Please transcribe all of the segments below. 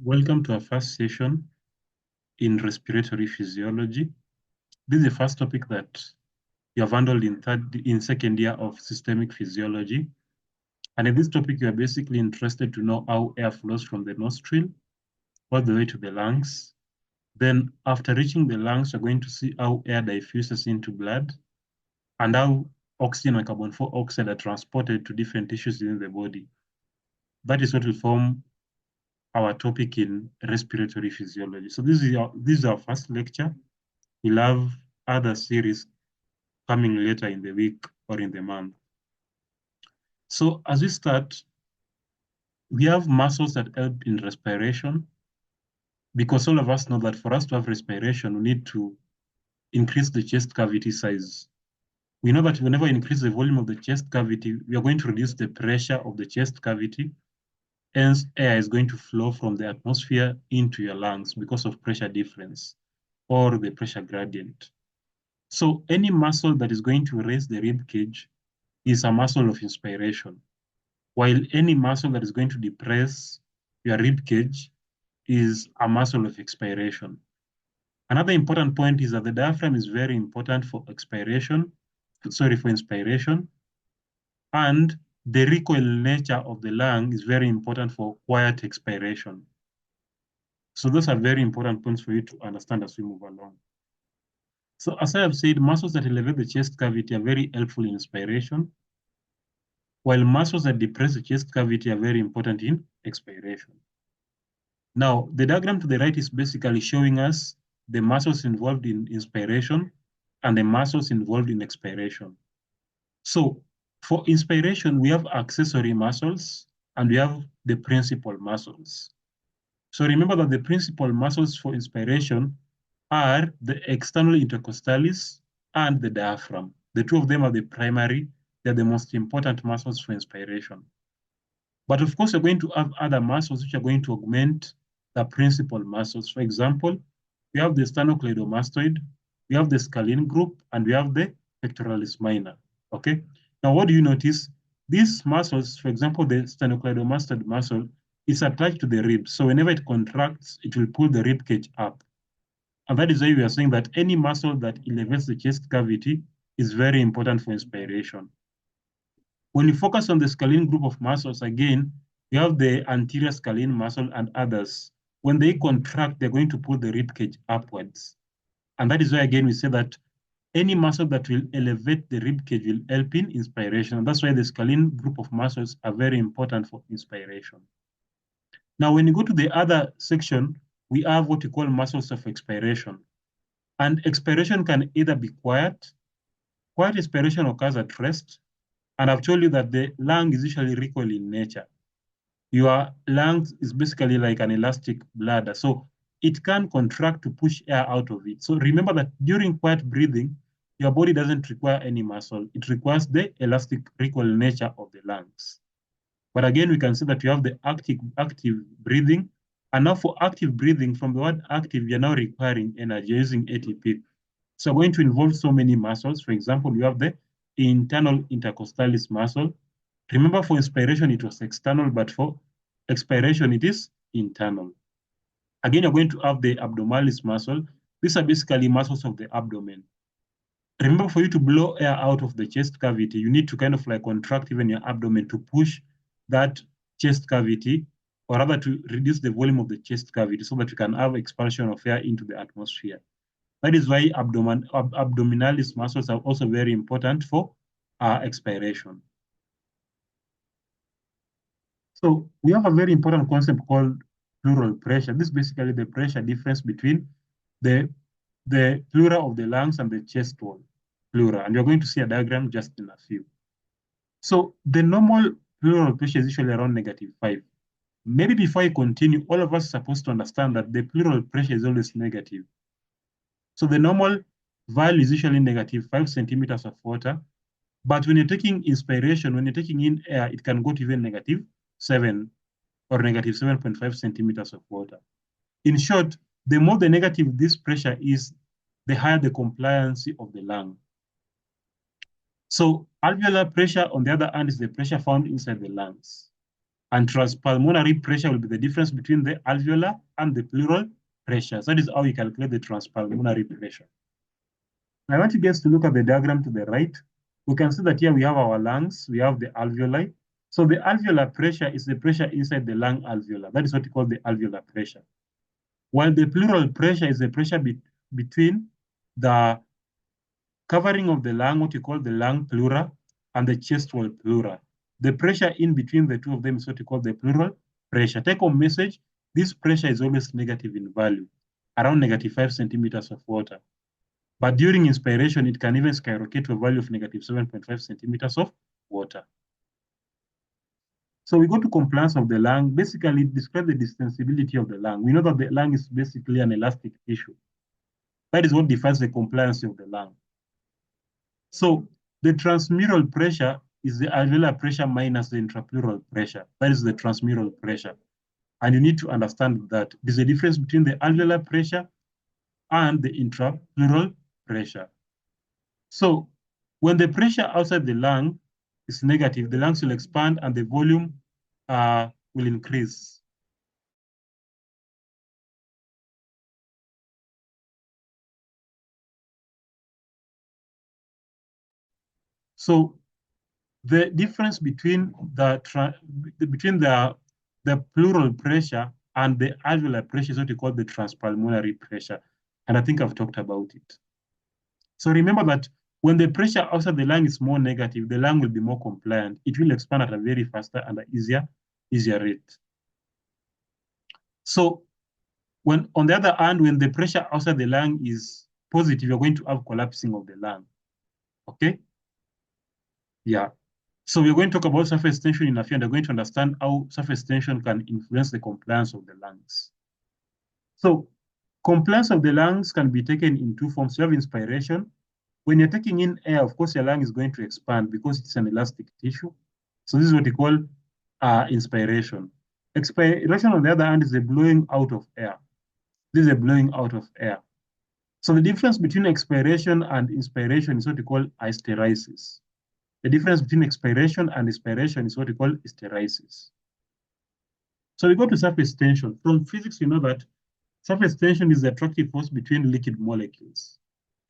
Welcome to our first session in respiratory physiology. This is the first topic that you have handled in second year of systemic physiology. And in this topic, you are basically interested to know how air flows from the nostril all the way to the lungs. Then after reaching the lungs, you're going to see how air diffuses into blood and how oxygen and carbon dioxide are transported to different tissues in the body. That is what will form our topic in respiratory physiology. So this is our first lecture. We'll have other series coming later in the week or in the month. So as we start, we have muscles that help in respiration, because all of us know that for us to have respiration, we need to increase the chest cavity size. We know that whenever we increase the volume of the chest cavity, we are going to reduce the pressure of the chest cavity. Hence, air is going to flow from the atmosphere into your lungs because of pressure difference or the pressure gradient. So any muscle that is going to raise the rib cage is a muscle of inspiration, while any muscle that is going to depress your rib cage is a muscle of expiration. Another important point is that the diaphragm is very important for inspiration, and the recoil nature of the lung is very important for quiet expiration. So those are very important points for you to understand as we move along. So as I have said, muscles that elevate the chest cavity are very helpful in inspiration, while muscles that depress the chest cavity are very important in expiration. Now, the diagram to the right is basically showing us the muscles involved in inspiration and the muscles involved in expiration. So for inspiration, we have accessory muscles and we have the principal muscles. So remember that the principal muscles for inspiration are the external intercostalis and the diaphragm. The two of them are the primary, they're the most important muscles for inspiration. But of course, you're going to have other muscles which are going to augment the principal muscles. For example, we have the sternocleidomastoid, we have the scalene group, and we have the pectoralis minor, okay? Now, what do you notice? These muscles, for example, the sternocleidomastoid muscle is attached to the ribs. So whenever it contracts, it will pull the rib cage up. And that is why we are saying that any muscle that elevates the chest cavity is very important for inspiration. When you focus on the scalene group of muscles, again, we have the anterior scalene muscle and others. When they contract, they're going to pull the rib cage upwards. And that is why, again, we say that any muscle that will elevate the rib cage will help in inspiration. And that's why the scalene group of muscles are very important for inspiration. Now, when you go to the other section, we have what we call muscles of expiration. And expiration can either be quiet. Quiet expiration occurs at rest. And I've told you that the lung is usually recoil in nature. Your lungs is basically like an elastic bladder. So it can contract to push air out of it. So remember that during quiet breathing, your body doesn't require any muscle. It requires the elastic recoil nature of the lungs. But again, we can see that you have the active breathing. And now for active breathing, from the word active, you're now requiring energy using ATP. So we're going to involve so many muscles. For example, you have the internal intercostalis muscle. Remember, for inspiration, it was external, but for expiration, it is internal. Again, you're going to have the abdominalis muscle. These are basically muscles of the abdomen. Remember, for you to blow air out of the chest cavity, you need to kind of like contract even your abdomen to push that chest cavity, or rather to reduce the volume of the chest cavity so that you can have expulsion of air into the atmosphere. That is why abdominalis muscles are also very important for expiration. So we have a very important concept called pleural pressure. This is basically the pressure difference between the pleura of the lungs and the chest wall pleura. And you're going to see a diagram just in a few. So the normal pleural pressure is usually around -5. Maybe before I continue, all of us are supposed to understand that the pleural pressure is always negative. So the normal value is usually -5 centimeters of water. But when you're taking inspiration, when you're taking in air, it can go to even -7 or -7.5 centimeters of water. In short, the more the negative this pressure is, the higher the compliancy of the lung. So alveolar pressure, on the other hand, is the pressure found inside the lungs. And transpulmonary pressure will be the difference between the alveolar and the pleural pressures. That is how we calculate the transpulmonary pressure. I want you guys to look at the diagram to the right. We can see that here we have our lungs, we have the alveoli. So the alveolar pressure is the pressure inside the lung alveolar. That is what we call the alveolar pressure. While the pleural pressure is the pressure between the covering of the lung, what you call the lung pleura, and the chest wall pleura. The pressure in between the two of them is what you call the pleural pressure. Take home message, this pressure is always negative in value, around -5 centimeters of water. But during inspiration, it can even skyrocket to a value of -7.5 centimeters of water. So we go to compliance of the lung. Basically, it describes the distensibility of the lung. We know that the lung is basically an elastic tissue. That is what defines the compliance of the lung. So the transmural pressure is the alveolar pressure minus the intrapleural pressure. That is the transmural pressure. And you need to understand that there's a difference between the alveolar pressure and the intrapleural pressure. So when the pressure outside the lung is negative, the lungs will expand and the volume will increase. So the difference between the pleural pressure and the alveolar pressure is what we call the transpulmonary pressure. And I think I've talked about it. So remember that when the pressure outside the lung is more negative, the lung will be more compliant. It will expand at a very faster and easier rate. So when, on the other hand, when the pressure outside the lung is positive, you're going to have collapsing of the lung. Okay? Yeah. So we're going to talk about surface tension in a few, and we're going to understand how surface tension can influence the compliance of the lungs. So compliance of the lungs can be taken in two forms. You have inspiration. When you're taking in air, of course, your lung is going to expand because it's an elastic tissue. So this is what we call inspiration. Expiration, on the other hand, is the blowing out of air. This is a blowing out of air. So the difference between expiration and inspiration is what we call hysteresis. The difference between expiration and inspiration is what we call hysteresis. So we go to surface tension. From physics, you know that surface tension is the attractive force between liquid molecules.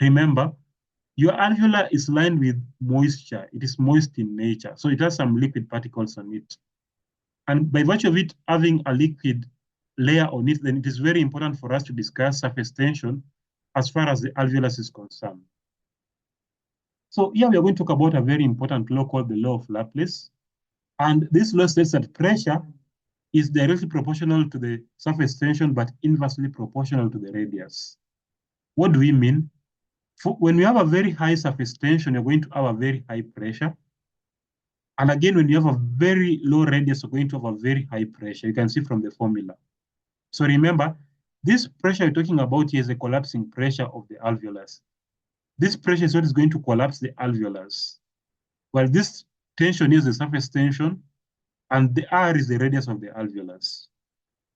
Remember, your alveolar is lined with moisture. It is moist in nature, so it has some liquid particles on it. And by virtue of it having a liquid layer on it, then it is very important for us to discuss surface tension as far as the alveolus is concerned. So here we are going to talk about a very important law called the law of Laplace. And this law says that pressure is directly proportional to the surface tension, but inversely proportional to the radius. What do we mean? When we have a very high surface tension, you're going to have a very high pressure. And again, when you have a very low radius, you're going to have a very high pressure. You can see from the formula. So remember, this pressure you're talking about here is the collapsing pressure of the alveolus. This pressure is what is going to collapse the alveolus. While this tension is the surface tension, and the R is the radius of the alveolus.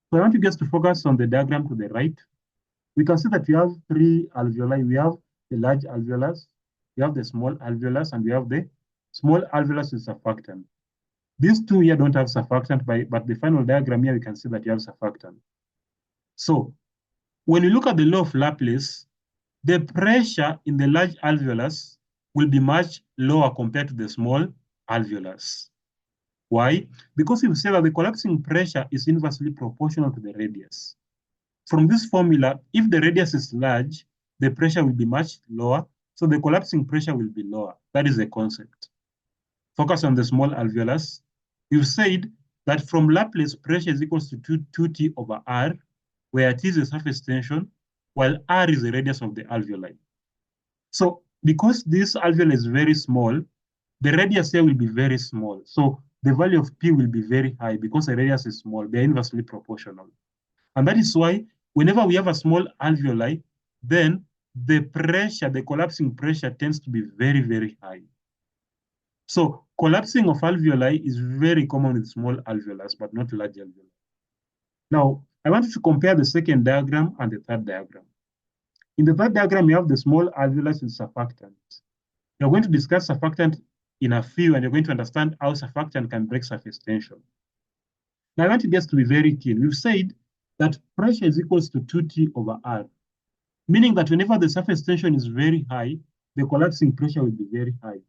So I want you guys to focus on the diagram to the right. We can see that we have three alveoli. We have the large alveolus, we have the small alveolus, and we have the small alveolus with surfactant. These two here don't have surfactant, but the final diagram here, we can see that you have surfactant. So when you look at the law of Laplace, the pressure in the large alveolus will be much lower compared to the small alveolus. Why? Because we say that the collapsing pressure is inversely proportional to the radius. From this formula, if the radius is large, the pressure will be much lower, so the collapsing pressure will be lower. That is the concept. Focus on the small alveolus. We've said that from Laplace, pressure is equal to 2T over R, where T is the surface tension, while R is the radius of the alveoli. So because this alveoli is very small, the radius here will be very small. So the value of P will be very high because the radius is small. They're inversely proportional. And that is why whenever we have a small alveoli, then the pressure, the collapsing pressure tends to be very, very high. So collapsing of alveoli is very common with small alveolus, but not large alveoli. Now, I want you to compare the second diagram and the third diagram. In the third diagram, you have the small alveolus with surfactant. You're going to discuss surfactant in a few, and you're going to understand how surfactant can break surface tension. Now I want you guys to be very keen. We've said that pressure is equals to 2T over R, meaning that whenever the surface tension is very high, the collapsing pressure will be very high.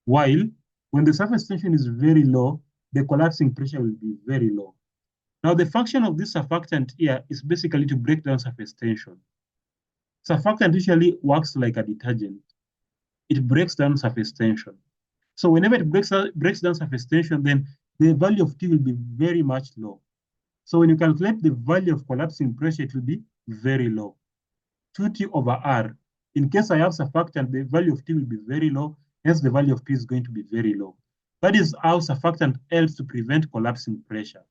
While when the surface tension is very low, the collapsing pressure will be very low. Now, the function of this surfactant here is basically to break down surface tension. Surfactant usually works like a detergent. It breaks down surface tension. So whenever it breaks down surface tension, then the value of T will be very much low. So when you calculate the value of collapsing pressure, it will be very low. 2T over R. In case I have surfactant, the value of T will be very low, hence the value of T is going to be very low. That is how surfactant helps to prevent collapsing pressure.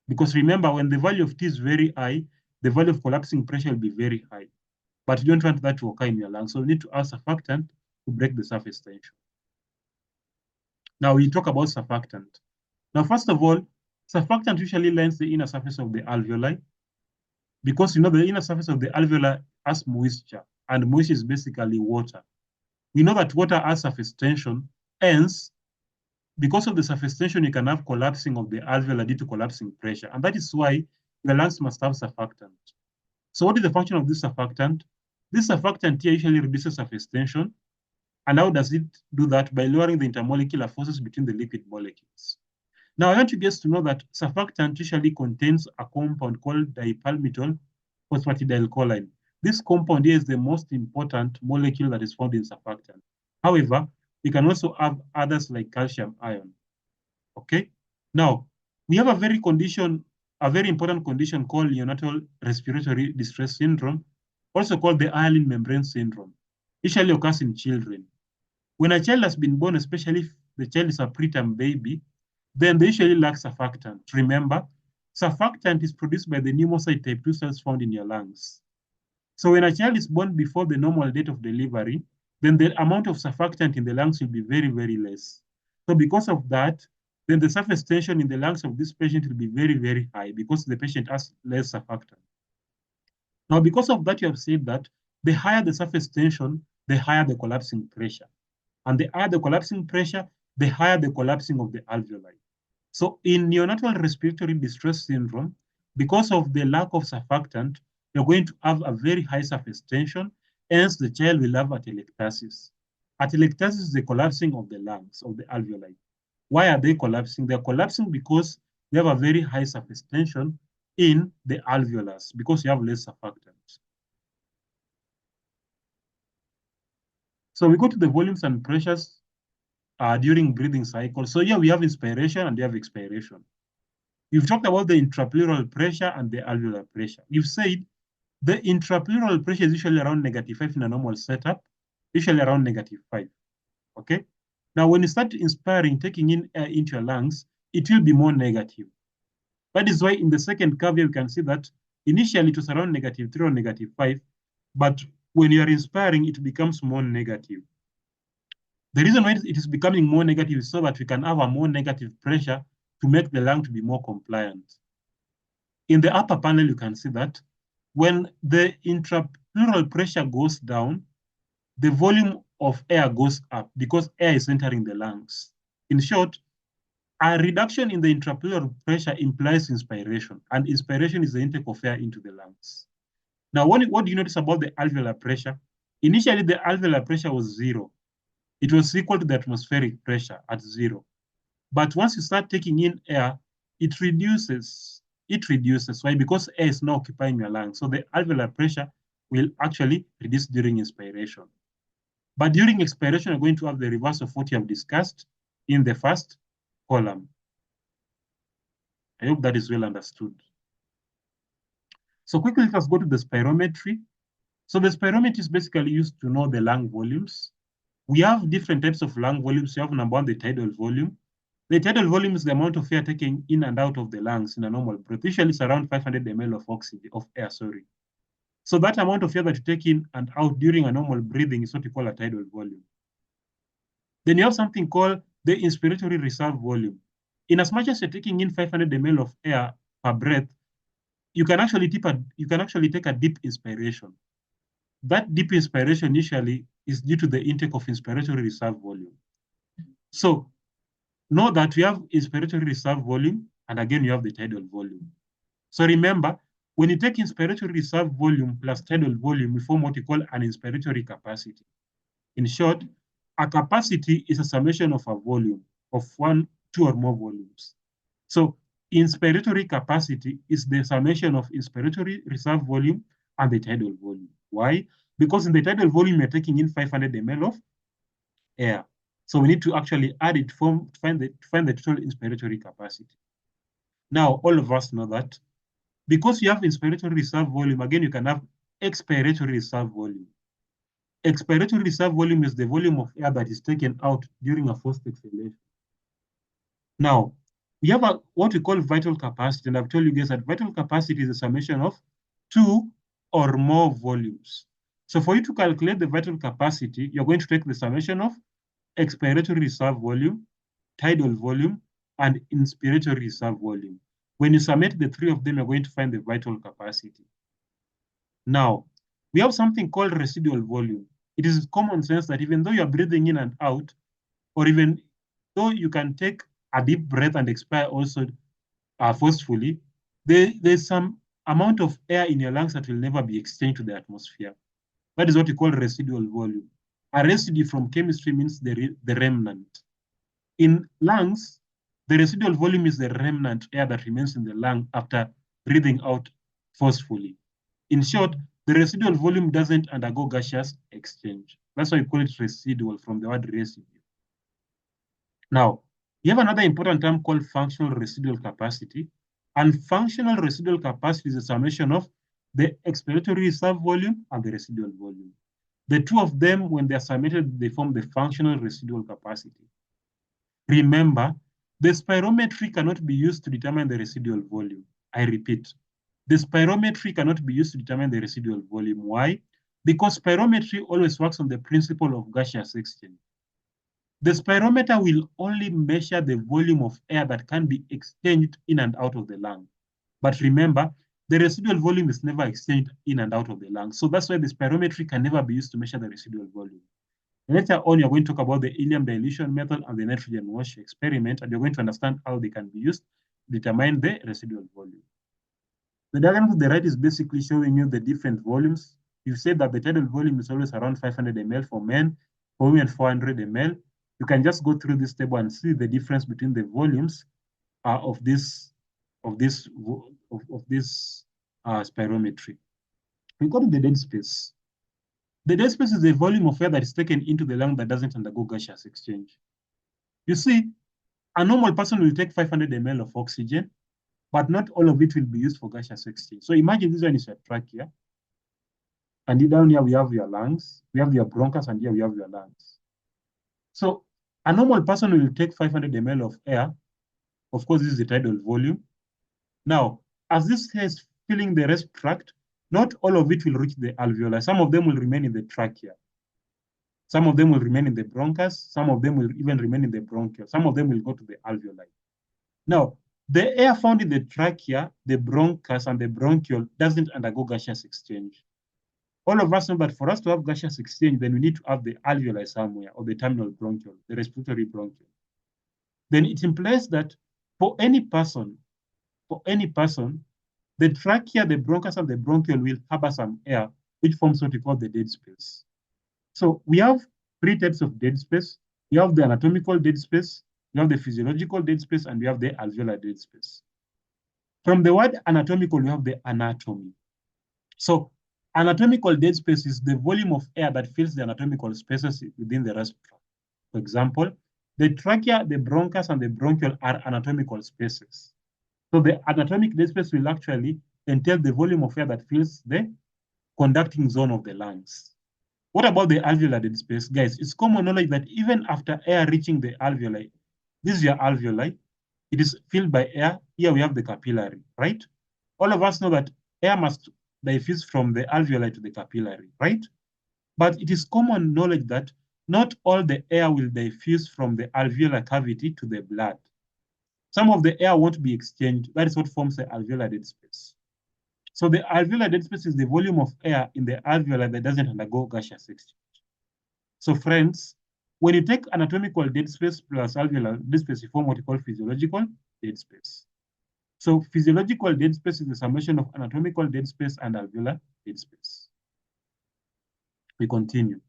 Because remember, when the value of T is very high, the value of collapsing pressure will be very high. But you don't want that to occur in your lungs. So you need to add surfactant to break the surface tension. Now we talk about surfactant. Now, first of all, surfactant usually lines the inner surface of the alveoli because the inner surface of the alveoli has moisture, and moisture is basically water. We know that water has surface tension, hence, because of the surface tension, you can have collapsing of the alveoli due to collapsing pressure. And that is why the lungs must have surfactant. So what is the function of this surfactant? This surfactant here usually reduces surface tension. And how does it do that? By lowering the intermolecular forces between the liquid molecules. Now, I want you guys to know that surfactant usually contains a compound called dipalmitol phosphatidylcholine. This compound here is the most important molecule that is found in surfactant. However, we can also have others like calcium ion. Okay? Now, we have a very important condition called neonatal respiratory distress syndrome, also called the hyaline membrane syndrome. Usually occurs in children. When a child has been born, especially if the child is a preterm baby, then they usually lack surfactant. Remember, surfactant is produced by the pneumocyte type 2 cells found in your lungs. So when a child is born before the normal date of delivery, then the amount of surfactant in the lungs will be very, very less. So because of that, then the surface tension in the lungs of this patient will be very, very high because the patient has less surfactant. Now, because of that, you have said that the higher the surface tension, the higher the collapsing pressure. And the higher the collapsing pressure, the higher the collapsing of the alveoli. So in neonatal respiratory distress syndrome, because of the lack of surfactant, you're going to have a very high surface tension, hence the child will have atelectasis. Atelectasis is the collapsing of the lungs, of the alveoli. Why are they collapsing? They're collapsing because they have a very high surface tension in the alveolus, because you have less surfactant. So we go to the volumes and pressures during breathing cycle. So here we have inspiration and we have expiration. You've talked about the intrapleural pressure and the alveolar pressure. You've said the intrapleural pressure is usually around -5 in a normal setup, usually around -5, okay? Now, when you start inspiring, taking in air into your lungs, it will be more negative. That is why in the second curve here, you can see that initially it was around -3 or -5, but when you are inspiring, it becomes more negative. The reason why it is becoming more negative is so that we can have a more negative pressure to make the lung to be more compliant. In the upper panel, you can see that when the intrapleural pressure goes down, the volume of air goes up because air is entering the lungs. In short, a reduction in the intrapleural pressure implies inspiration, and inspiration is the intake of air into the lungs. Now, what do you notice about the alveolar pressure? Initially, the alveolar pressure was 0. It was equal to the atmospheric pressure at 0. But once you start taking in air, it reduces. It reduces. Why? Because air is now occupying your lungs. So the alveolar pressure will actually reduce during inspiration. But during expiration, you're going to have the reverse of what you have discussed in the first column. I hope that is well understood. So quickly, let's go to the spirometry. So the spirometry is basically used to know the lung volumes. We have different types of lung volumes. You have number one, the tidal volume. The tidal volume is the amount of air taken in and out of the lungs in a normal breath. Usually it's around 500 ml of air. So that amount of air that you take in and out during a normal breathing is what we call a tidal volume. Then you have something called the inspiratory reserve volume. In as much as you're taking in 500 ml of air per breath, you can actually take a deep inspiration. That deep inspiration usually is due to the intake of inspiratory reserve volume. So know that we have inspiratory reserve volume and again, you have the tidal volume. So remember, when you take inspiratory reserve volume plus tidal volume, we form what we call an inspiratory capacity. In short, a capacity is a summation of a volume of one, two, or more volumes. So inspiratory capacity is the summation of inspiratory reserve volume and the tidal volume. Why? Because in the tidal volume, you're taking in 500 ml of air. So we need to actually add it to find the total inspiratory capacity. Now, all of us know that because you have inspiratory reserve volume, again, you can have expiratory reserve volume. Expiratory reserve volume is the volume of air that is taken out during a forced exhalation. Now, we have what we call vital capacity, and I've told you guys that vital capacity is a summation of two or more volumes. So for you to calculate the vital capacity, you're going to take the summation of expiratory reserve volume, tidal volume, and inspiratory reserve volume. When you summate the three of them, you're going to find the vital capacity. Now, we have something called residual volume. It is common sense that even though you're breathing in and out, or even though you can take a deep breath and expire also forcefully, there's some amount of air in your lungs that will never be exchanged to the atmosphere. That is what we call residual volume. A residue from chemistry means the remnant. In lungs, the residual volume is the remnant air that remains in the lung after breathing out forcefully. In short, the residual volume doesn't undergo gaseous exchange. That's why we call it residual from the word residue. Now, you have another important term called functional residual capacity. And functional residual capacity is a summation of the expiratory reserve volume and the residual volume. The two of them, when they're summated, they form the functional residual capacity. Remember, the spirometry cannot be used to determine the residual volume. I repeat, the spirometry cannot be used to determine the residual volume. Why? Because spirometry always works on the principle of gaseous exchange. The spirometer will only measure the volume of air that can be exchanged in and out of the lung. But remember, the residual volume is never exchanged in and out of the lung. So that's why the spirometry can never be used to measure the residual volume. Later on, you're going to talk about the helium dilution method and the nitrogen wash experiment, and you're going to understand how they can be used to determine the residual volume. The diagram to the right is basically showing you the different volumes. You said that the tidal volume is always around 500 ml for men, for women 400 ml. You can just go through this table and see the difference between the volumes of this spirometry. We go to the dead space. The dead space is the volume of air that is taken into the lung that doesn't undergo gaseous exchange. You see, a normal person will take 500 ml of oxygen, but not all of it will be used for gaseous exchange. So imagine this one is your trachea, and down here we have your lungs, we have your bronchus, and here we have your lungs. So a normal person will take 500 ml of air. Of course, this is the tidal volume. Now, as this air is filling the rest tract, not all of it will reach the alveoli. Some of them will remain in the trachea. Some of them will remain in the bronchus. Some of them will even remain in the bronchial. Some of them will go to the alveoli. Now, the air found in the trachea, the bronchus, and the bronchial doesn't undergo gaseous exchange. All of us know that for us to have gaseous exchange, then we need to have the alveoli somewhere, or the terminal bronchial, the respiratory bronchial. Then it implies that for any person, the trachea, the bronchus, and the bronchial will harbor some air, which forms what we call the dead space. So we have three types of dead space. We have the anatomical dead space, we have the physiological dead space, and we have the alveolar dead space. From the word anatomical, we have the anatomy. So anatomical dead space is the volume of air that fills the anatomical spaces within the respiratory. For example, the trachea, the bronchus, and the bronchial are anatomical spaces. So the anatomic dead space will actually entail the volume of air that fills the conducting zone of the lungs. What about the alveolar dead space? Guys, it's common knowledge that even after air reaching the alveoli, this is your alveoli, it is filled by air. Here we have the capillary, right? All of us know that air must diffuse from the alveoli to the capillary, right? But it is common knowledge that not all the air will diffuse from the alveolar cavity to the blood. Some of the air won't be exchanged. That is what forms the alveolar dead space. So the alveolar dead space is the volume of air in the alveoli that doesn't undergo gaseous exchange. So friends, when you take anatomical dead space plus alveolar dead space, you form what you call physiological dead space. So physiological dead space is the summation of anatomical dead space and alveolar dead space. We continue.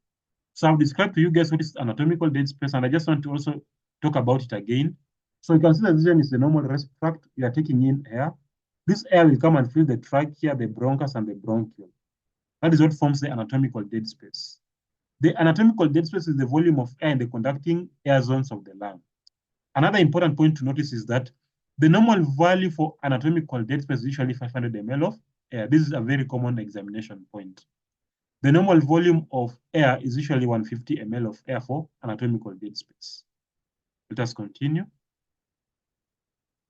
So I've described to you guys what is anatomical dead space, and I just want to also talk about it again. So you can see that this one is the normal rest tract. You are taking in air. This air will come and fill the trachea, the bronchus, and the bronchiole. That is what forms the anatomical dead space. The anatomical dead space is the volume of air in the conducting air zones of the lung. Another important point to notice is that the normal value for anatomical dead space is usually 500 ml of air. This is a very common examination point. The normal volume of air is usually 150 ml of air for anatomical dead space. Let us continue.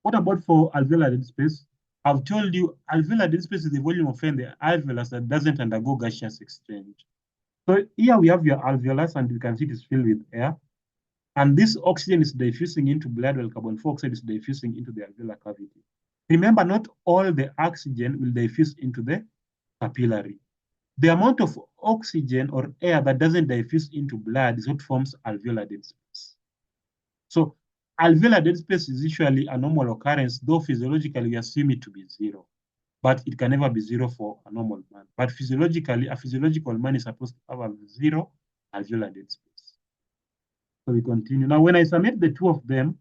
What about for alveolar dead space? I've told you alveolar dead space is the volume of air in the alveolus that doesn't undergo gaseous exchange. So here we have your alveolus, and you can see it is filled with air. And this oxygen is diffusing into blood, while carbon dioxide is diffusing into the alveolar cavity. Remember, not all the oxygen will diffuse into the capillary. The amount of oxygen or air that doesn't diffuse into blood is what forms alveolar dead space. So alveolar dead space is usually a normal occurrence, though physiologically we assume it to be zero. But it can never be zero for a normal man. But physiologically, a physiological man is supposed to have a zero alveolar dead space. So we continue. Now, when I summate the two of them,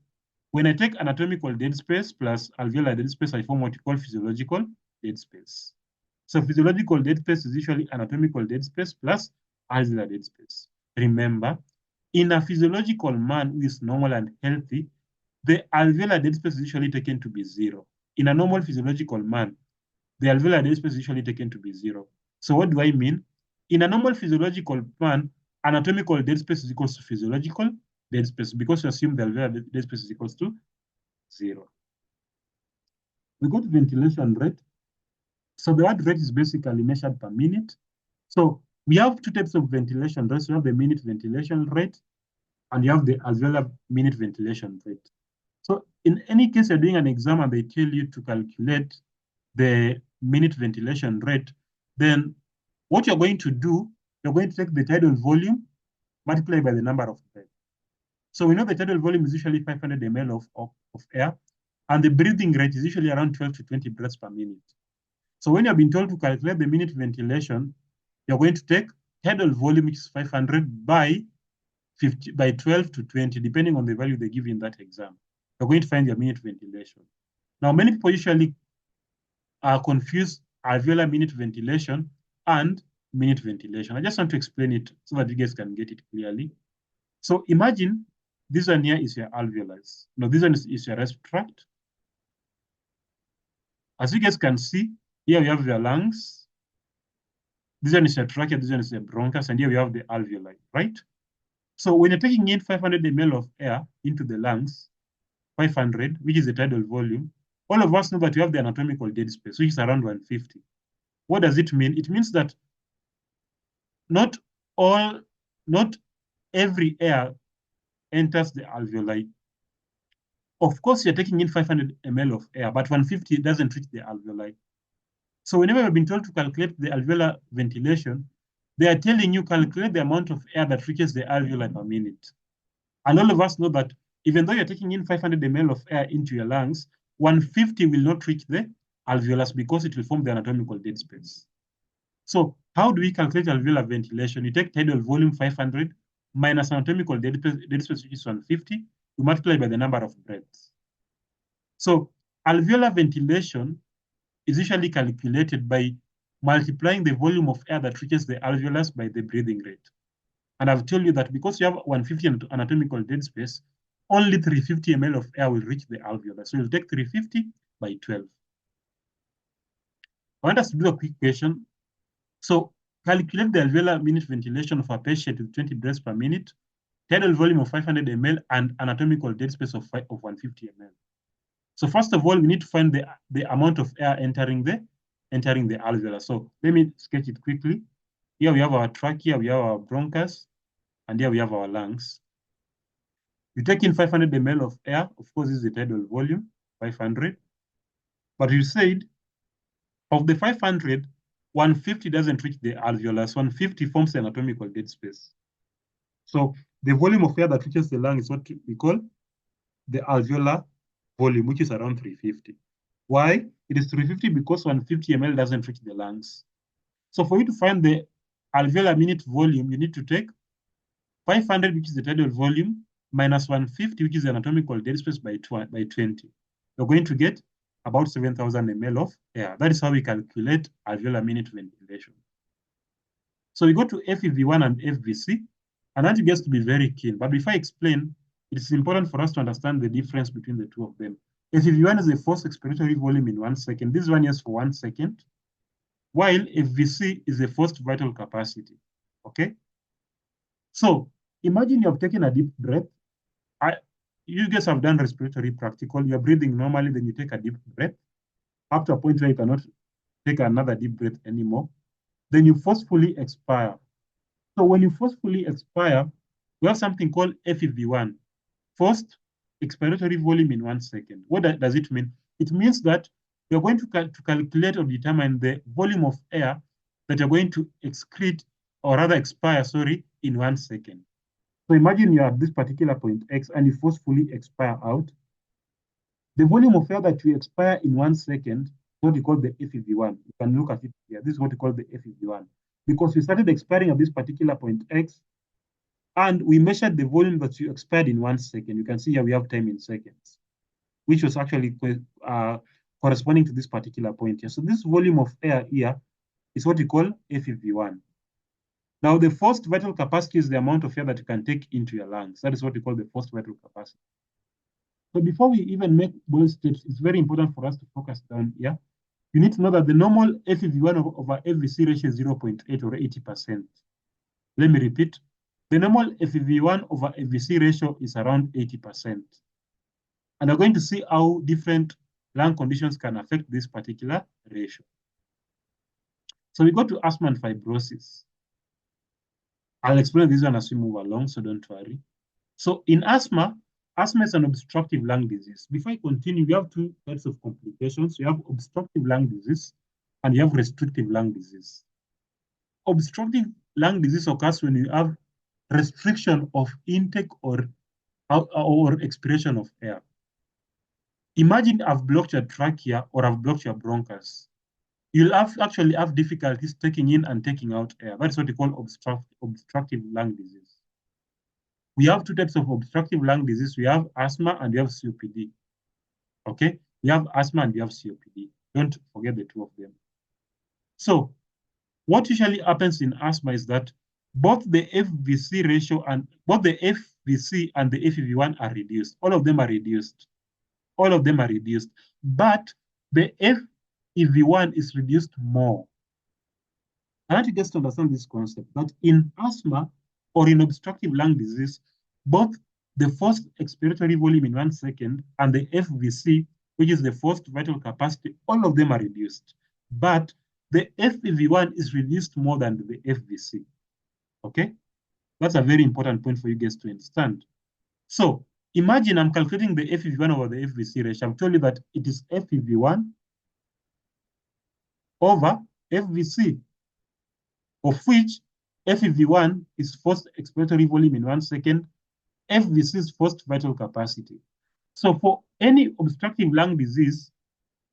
when I take anatomical dead space plus alveolar dead space, I form what we call physiological dead space. So physiological dead space is usually anatomical dead space plus alveolar dead space. Remember, in a physiological man who is normal and healthy, the alveolar dead space is usually taken to be zero. In a normal physiological man, the alveolar dead space is usually taken to be zero. So what do I mean? In a normal physiological man, anatomical dead space is equals to physiological dead space because you assume the alveolar dead space is equals to zero. We go to ventilation rate. So the word rate is basically measured per minute. So we have two types of ventilation rates. You have the minute ventilation rate, and you have the alveolar minute ventilation rate. So in any case, you're doing an exam and they tell you to calculate the minute ventilation rate, then what you're going to do, you're going to take the tidal volume multiplied by the number of breaths. So we know the tidal volume is usually 500 ml of air, and the breathing rate is usually around 12 to 20 breaths per minute. So when you've been told to calculate the minute ventilation, you're going to take tidal volume, which is 500 by 12 to 20, depending on the value they give in that exam. You're going to find your minute ventilation. Now, many people usually confuse alveolar minute ventilation and minute ventilation. I just want to explain it so that you guys can get it clearly. So imagine this one here is your alveolus. Now, this one is your rest tract. As you guys can see, here we have your lungs. This one is your trachea, this one is your bronchus, and here we have the alveoli, right? So when you're taking in 500 ml of air into the lungs, 500, which is the tidal volume, all of us know that you have the anatomical dead space, which is around 150. What does it mean? It means that not every air enters the alveoli. Of course, you're taking in 500 ml of air, but 150 doesn't reach the alveoli. So whenever you've been told to calculate the alveolar ventilation, they are telling you calculate the amount of air that reaches the alveoli per minute. And all of us know that even though you're taking in 500 ml of air into your lungs, 150 will not reach the alveolus because it will form the anatomical dead space. So how do we calculate alveolar ventilation? You take tidal volume 500 minus anatomical dead space, which is 150, you multiply by the number of breaths. So alveolar ventilation is usually calculated by multiplying the volume of air that reaches the alveolus by the breathing rate. And I've told you that because you have 150 anatomical dead space, only 350 ml of air will reach the alveolus. So you'll take 350 by 12. I want us to do a quick question. So calculate the alveolar minute ventilation of a patient with 20 breaths per minute, tidal volume of 500 ml, and anatomical dead space of 150 ml. So first of all, we need to find the amount of air entering the alveolus. So let me sketch it quickly. Here we have our trachea, we have our bronchus, and here we have our lungs. You take in 500 ml of air. Of course, this is the tidal volume, 500. But you said of the 500, 150 doesn't reach the alveolus. 150 forms the anatomical dead space. So the volume of air that reaches the lung is what we call the alveolar volume, which is around 350. Why? It is 350 because 150 ml doesn't reach the lungs. So for you to find the alveolar minute volume, you need to take 500, which is the tidal volume, minus 150, which is the anatomical dead space by 20. You're going to get about 7,000 ml of air. That is how we calculate alveolar minute ventilation. So we go to FEV1 and FVC, and that gets to be very keen. But before I explain, it is important for us to understand the difference between the two of them. FEV1 is the forced expiratory volume in 1 second. This one is for 1 second, while FVC is the forced vital capacity. Okay? So imagine you have taken a deep breath. You guys have done respiratory practical. You're breathing normally, then you take a deep breath. Up to a point where you cannot take another deep breath anymore. Then you forcefully expire. So when you forcefully expire, we have something called FEV1, forced expiratory volume in 1 second. What does it mean? It means that you're going to calculate or determine the volume of air that you're going to excrete, or rather expire, in 1 second. So imagine you are at this particular point X and you forcefully expire out. The volume of air that you expire in 1 second is what we call the FEV1. You can look at it here. This is what we call the FEV1. Because you started expiring at this particular point X, and we measured the volume that you expired in 1 second. You can see here we have time in seconds, which was actually corresponding to this particular point here. So this volume of air here is what we call FEV1. Now, the forced vital capacity is the amount of air that you can take into your lungs. That is what we call the forced vital capacity. So before we even make bold steps, it's very important for us to focus down here. You need to know that the normal FEV1 over FVC ratio is 0.8 or 80%. Let me repeat. The normal FEV1 over FVC ratio is around 80%. And we're going to see how different lung conditions can affect this particular ratio. So we go to asthma and fibrosis. I'll explain this one as we move along, so don't worry. So in asthma is an obstructive lung disease. Before I continue, we have two types of complications. You have obstructive lung disease and you have restrictive lung disease. Obstructive lung disease occurs when you have restriction of intake or expiration of air. Imagine I've blocked your trachea or I've blocked your bronchus. You'll actually have difficulties taking in and taking out air. That's what we call obstructive lung disease. We have two types of obstructive lung disease. We have asthma and we have COPD. Okay? We have asthma and we have COPD. Don't forget the two of them. So what usually happens in asthma is that both the FVC ratio and both the FVC and the FEV1 are reduced. All of them are reduced. All of them are reduced. But the FEV1 is reduced more. I want you guys to understand this concept, that in asthma or in obstructive lung disease, both the forced expiratory volume in 1 second and the FVC, which is the forced vital capacity, all of them are reduced. But the FEV1 is reduced more than the FVC. Okay? That's a very important point for you guys to understand. So imagine I'm calculating the FEV1 over the FVC ratio. I've told you that it is FEV1 over FVC, of which FEV1 is forced expiratory volume in 1 second, FVC is forced vital capacity. So for any obstructive lung disease,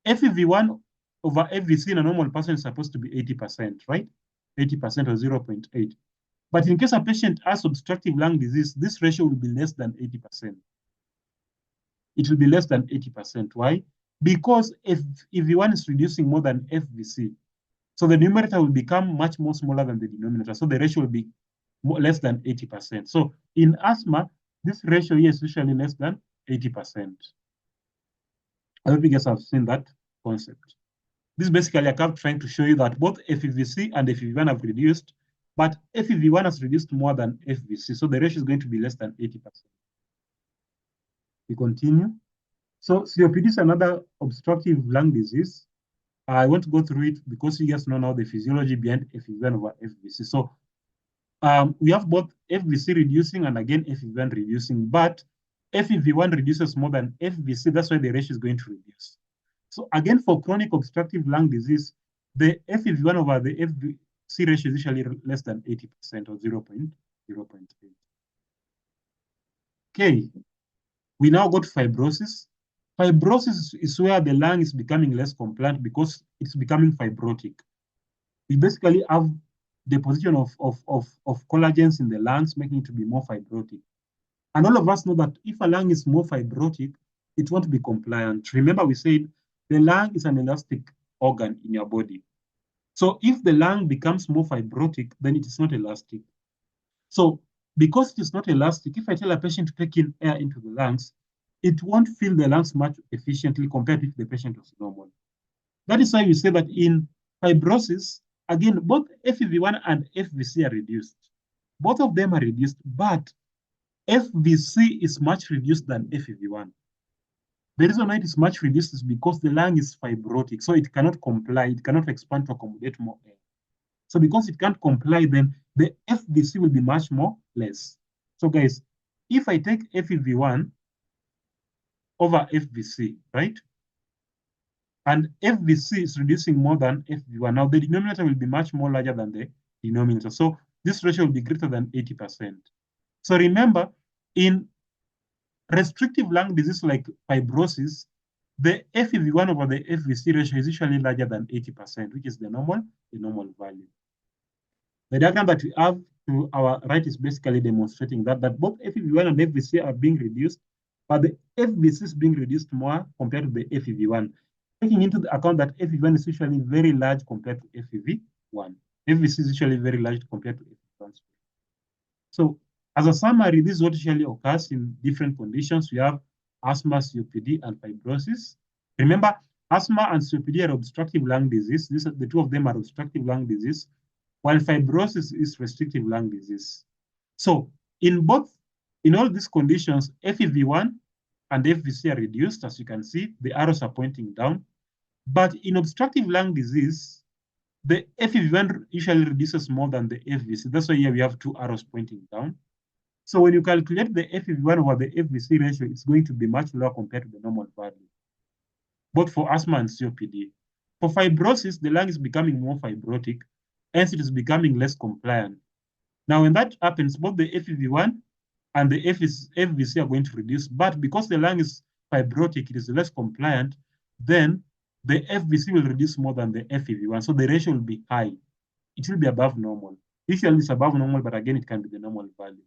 FEV1 over FVC in a normal person is supposed to be 80%, right? 80% or 0.8. But in case a patient has obstructive lung disease, this ratio will be less than 80%. It will be less than 80%. Why? Because FEV1 is reducing more than FVC. So the numerator will become much more smaller than the denominator. So the ratio will be less than 80%. So in asthma, this ratio here is usually less than 80%. I hope you guys have seen that concept. This is basically a curve trying to show you that both FEVC and FEV1 have reduced, but FEV1 has reduced more than FVC. So the ratio is going to be less than 80%. We continue. So COPD is another obstructive lung disease. I want to go through it because you guys know now the physiology behind FEV1 over FVC. So we have both FVC reducing and again FEV1 reducing, but FEV1 reduces more than FVC. That's why the ratio is going to reduce. So again, for chronic obstructive lung disease, the FEV1 over the FVC ratio is usually less than 80% or 0.8. Okay, we now go to fibrosis. Fibrosis is where the lung is becoming less compliant because it's becoming fibrotic. We basically have deposition of collagens in the lungs, making it to be more fibrotic. And all of us know that if a lung is more fibrotic, it won't be compliant. Remember, we said the lung is an elastic organ in your body. So if the lung becomes more fibrotic, then it is not elastic. So because it is not elastic, if I tell a patient to take in air into the lungs, it won't fill the lungs much efficiently compared to if the patient was normal. That is why we say that in fibrosis, again, both FEV1 and FVC are reduced. Both of them are reduced, but FVC is much reduced than FEV1. The reason why it is much reduced is because the lung is fibrotic, so it cannot comply, it cannot expand to accommodate more air. So because it can't comply, then the FVC will be much more less. So guys, if I take FEV1 over FVC, right? And FVC is reducing more than FEV1. Now the denominator will be much more larger than the denominator. So this ratio will be greater than 80%. So remember, in restrictive lung disease like fibrosis, the FEV1 over the FVC ratio is usually larger than 80%, which is the normal value. The diagram that we have to our right is basically demonstrating that both FEV1 and FVC are being reduced, but the FVC is being reduced more compared to the FEV1, taking into the account that FEV1 is usually very large compared to FEV1. FVC is usually very large compared to FEV1. So as a summary, this is what usually occurs in different conditions. We have asthma, COPD, and fibrosis. Remember, asthma and COPD are obstructive lung disease. The two of them are obstructive lung disease, while fibrosis is restrictive lung disease. So in all these conditions, FEV1 and FVC are reduced. As you can see, the arrows are pointing down. But in obstructive lung disease, the FEV1 usually reduces more than the FVC. That's why here we have two arrows pointing down. So when you calculate the FEV1 over the FVC ratio, it's going to be much lower compared to the normal value, both for asthma and COPD. For fibrosis, the lung is becoming more fibrotic, hence it is becoming less compliant. Now, when that happens, both the FEV1 and the FVC are going to reduce, but because the lung is fibrotic, it is less compliant, then the FVC will reduce more than the FEV1, so the ratio will be high. It will be above normal. Usually it's above normal, but again, it can be the normal value.